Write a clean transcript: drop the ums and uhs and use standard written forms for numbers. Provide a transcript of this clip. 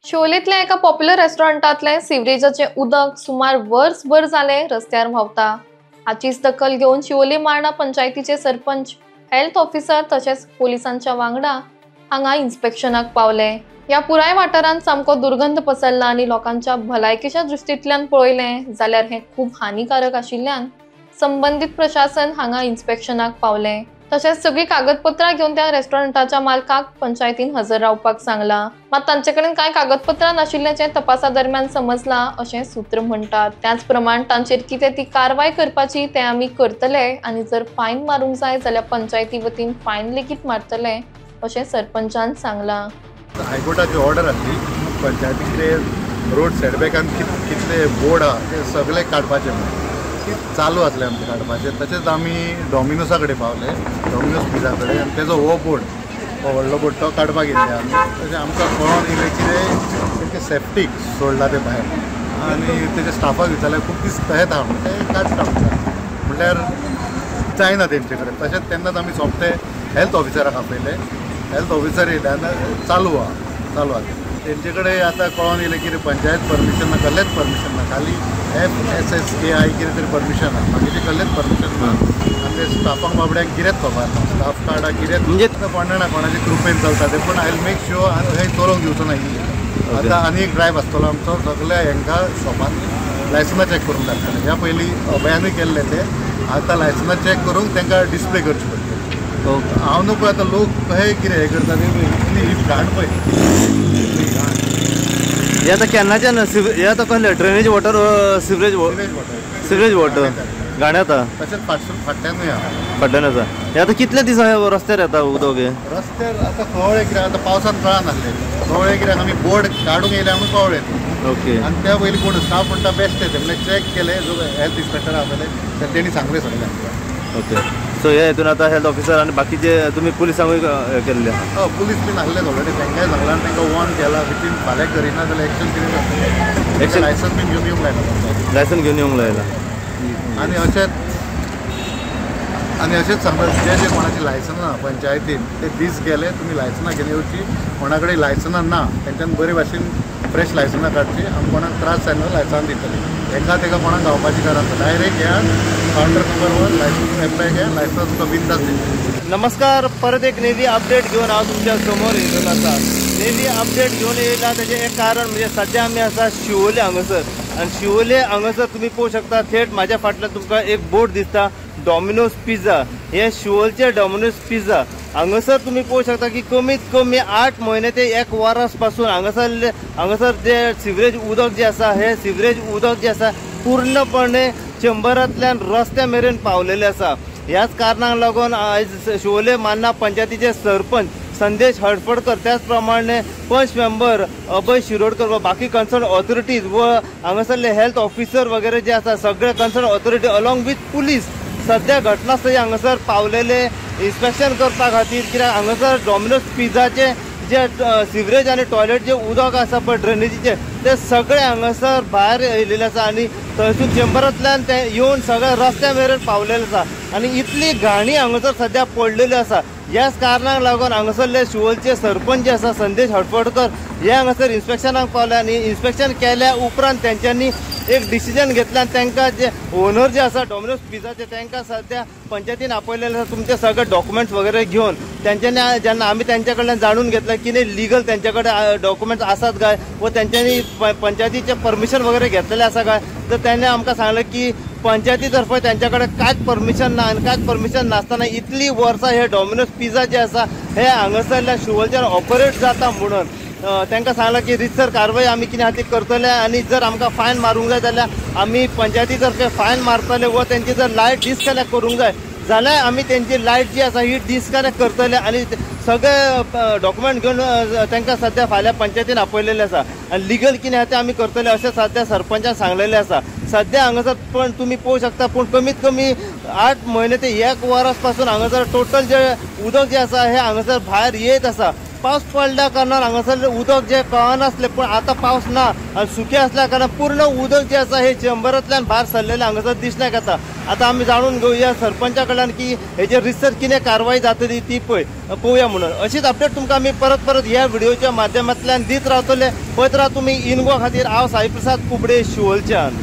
शोलेतल्या एका पॉप्युलर रेस्टॉरंटातले सिवरेजाचे उदक सुमार वर्सभर झाले रस्त्यावर व्हांवता। हाचीच दखल घेऊन शिवोले मार्णा पंचायतीचे सरपंच, हेल्थ ऑफिसर तसेच पोलिसांच्या वांगडा हांगा इन्स्पेक्शनाक पावले। या पुराय वाठारांत सामको दुर्गंध पसरला आणि लोकांच्या भलायकेच्या दृष्टींतल्यान पळयलें जाल्यार हे खूप हानिकारक आशिल्ल्यान संबंधित प्रशासन हांगा इन्स्पेक्शनाक पावले। तसेच सगळी कागदपत्रां घेऊन त्या रेस्टॉरंटाच्या मालकाक पंचायतीन हजर रावपाक सांगला। मात तांचे कडेन कांय कागदपत्रां नाशिल्ल्याचें तपासा दरम्यान समजला अशें सूत्र म्हणटात। त्याच प्रमाण तांचेर कितें ती कारवाय करपाची ते आमी करतले आणि जर फायन मारूंक जाय जाल्यार पंचायती वतीन फायन लेगीत मारतले अशें सरपंचान सांगला। हायकोर्टाची ऑर्डर आसली पंचायतीचे रोड सेटबॅकान कितले बोर्ड आहा ते सगळे काडपाचे म्हणून चालू आसले आमचे काडपाचे। तशेंच आमी डॉमिनोसा कडेन पावले, डॉमिनोज पिझा कडेन, आनी तेजो हो बोर्ड हो व्हडलो बोर्ड तो काडपाक येयले आमी। तशें आमकां कळोन येयलें कितें तेचे सेफ्टीक सोडला ते भायर आनी तेजे स्टाफाक विचारलें खूब दीस तहेत आहा म्हणून ते काडटा म्हणल्यार जायना तेंचे कडेन। तशेंच तेन्नाच आमी सोंपते हेल्थ ऑफिसराक आपयले, हेल्थ ऑफिसर येयल्यान चालू आहा तेंचे कडेन आतां कळोन येयलें की पंचायत परमिशन ना, कसलेंच परमिशन ना, खाली FSSAI कितें तरी परमिशन आहा, बाकीचे कसलेंच परमिशन ना। आनी ते स्टाफांक बाबड्यांक कितेंच खबर ना, स्टाफ कार्डा कितें म्हणजे कोणा कोणाचे कृपेन चलता ते, पूण आय विल मेक शुअर आनी खंय चलोवंक दिवचो ना ही। आतां आनी एक ड्रायव्ह आसतलो आमचो, सगळ्या हांकां शॉपान लायसनां चॅक करूंक लागतले। ह्या पयलीं अभयानूय केल्ले ते, आतां लायसनां चॅक करूंक तांकां डिस्प्ले करचे पडटले। हांव नको आतां लोक कशें कितें हें करता इतली ही घाण पळय। हे आता केन्नाच्यान हे आता कसले ड्रेनेज वॉटर सिवरेज वॉटर घाण येता तशेंच फाटल्यानूय आहा, फाटल्यान आसा। हे आता कितले दीस रस्त्यार येता उदक हे रस्त्यार? आतां कवळे कित्याक आतां पावसान कळना नासले, कवळे कित्याक आमी बोर्ड काडूंक येयले आमी कवळे ओके। आनी त्या पयलीं कोण स्टाफ म्हणटा बेस्ट येते म्हणजे चॅक केले, जो हेल्थ इन्स्पेक्टर आपयले तेणी सांगले सगळे आमकां। ओके, सो हे हितून आता हेल्थ ऑफिसर आणि बाकीचे तुम्ही पुलिसांकूय केल्ले? पुलीस बीन आसलेच ऑलरेडी, तांकांय सांगला आनी तांकां वॉर्न केला विथीन फाल्यां करिना जाल्यार एक्शन कितें एक्शन लायसन्स बीन घेवन येवंक लायला, लायसन्स घेवन येवंक लायला। आनी अशेंच सांगता जे कोणाची लायसन्स ना पंचायतीन ते दीस गेले तुमी लायसनां घेवन येवची, कोणा कडेन लायसनां ना तेंच्यान बरे भाशेन फ्रेश लायसनां काडची आनी कोणाक त्रास जायना लायसन्स दितली। एका तेका कोणाक गावपाची गरज ना, डायरेक्ट घ्या काउंटर नंबर 1 लायसन्स एप्लाय घ्या, लायसन्स तुका बिनधास्त दितली। नमस्कार, परत एक नेवी अपडेट घेऊन हांव तुमच्या समोर येयलो आसा। नेवी अपडेट घेवन येयला तेजें एक कारण म्हणजे सध्या आमी आसा शिवोले हांगासर, आनी शिवोले हांगासर तुमी पळोवंक शकता थेट म्हाज्या फाटल्यान तुमकां एक बोर्ड दिसता डॉमिनोज पिझ्झा। हे शिवोलचे डॉमिनोज पिझ्झा हांगासर तुम्ही पळोवंक शकता की कमीत कमी 8 महिने ते 1 वर्स पासून हांगासर जे सिवरेज उदक जे आसा हे सिवरेज उदक जे आसा पूर्णपणे चेंबरांतल्यान रस्त्या मेरेन पावलेले आसा। ह्याच कारणाक लागून आयज शिवोले मार्णा पंचायतीचे सरपंच संदेश हडफडकर, त्याच प्रमाणे पंच मेंबर अभय शिरोडकर व बाकी कन्सर्न ऑथॉरिटीज व हांगासरले हेल्थ ऑफिसर वगैरे जे आसा सगळे concern authority along with police सध्या घटनास्थळी हांगासर पावलेले इन्स्पेक्शन करपा खातीर। कित्याक हांगासर डॉमिनोज पिझ्झाचे जे सिवरेज आणि टॉयलेट जे उदक आसा पळय ड्रेनेजीचे ते सगळे हांगासर भायर येयलेले आसा आनी थंयसून चेंबरांतल्यान ते येवन सगळे रस्त्या मेरेन पावलेले आसा आनी इतली घाणी हांगासर सध्या पडलेली आसा। ह्याच कारणाक लागून हांगासरले शिवोलचे सरपंच जे आसा संदेश हडफडकर हे हांगासर इन्स्पेक्शनाक पावले आनी इन्स्पेक्शन केल्या उपरांत तेंच्यांनी एक डिसिजन घेतल्यान तांकां जे ओनर जे आसा डॉमिनोज पिझ्झाचे तांकां सध्या पंचायतीन आपयलेले आसा तुमचे सगळे डॉक्युमेंट्स वगैरे घेवन। तेंच्यांनी जेन्ना आमी तेंच्या कडल्यान जाणून घेतलें कितें लिगल तेंच्या कडेन डॉक्युमेंट्स आसात काय व तेंच्यांनी पंचायतीचे परमिशन वगैरे घेतलेले आसा काय, तर त्यांनी आमकां सांगलें की पंचायती तर्फे त्यांच्या कडेन कांयच परमिशन ना आनी कांयच परमिशन नासतना इतली वर्सां हे डॉमिनोज पिझ्झा जे आसा हे हांगासरल्या शिवोलच्यान ऑपरेट जाता म्हणून तांकां सांगलां की रितसर कारवाय आमी कितें खातीर करतले आनी जर आमकां फायन मारूंक जाय जाल्यार आमी पंचायती तर्फे फायन मारतले व तेंची जर लायट डिस्कनेक्ट करूंक जाय जाल्यार आमी तेंची लायट जी आसा ही डिस्कनेक्ट करतले आनी सगळे डॉक्युमेंट घेवन तांकां सध्या फाल्यां पंचायतीन आपयलेले आसा आनी लिगल कितें आसा तें आमी करतले अशें सध्या सरपंचान सांगलेलें आसा। सध्या हांगासर पण तुमी पळोवंक शकता पूण कमीत कमी 8 महिने ते 1 वर्स पासून हांगासर टोटल जे उदक जे आसा हे हांगासर भायर येत आसा पावस पडल्या कारणान हांगासर उदक जे कळनासलें पूण आतां पावस ना आनी सुकें असल्या कारणान पूर्ण उदक जे आसा हे चेंबरांतल्यान भायर सरलेलें हांगासर दिसण्याक येता. आतां आमी जाणून घेवया सरपंचा कडल्यान की हेजेर रिसर कितें कारवाय जातली ती पळोवया म्हणून. अशीच अपडेट तुमकां आमी परत परत ह्या व्हिडिओच्या माध्यमांतल्यान दीत रावतले. पळयत राहा तुमी इनगो खातीर. हांव साई प्रसाद कुबडे शिवोलच्यान.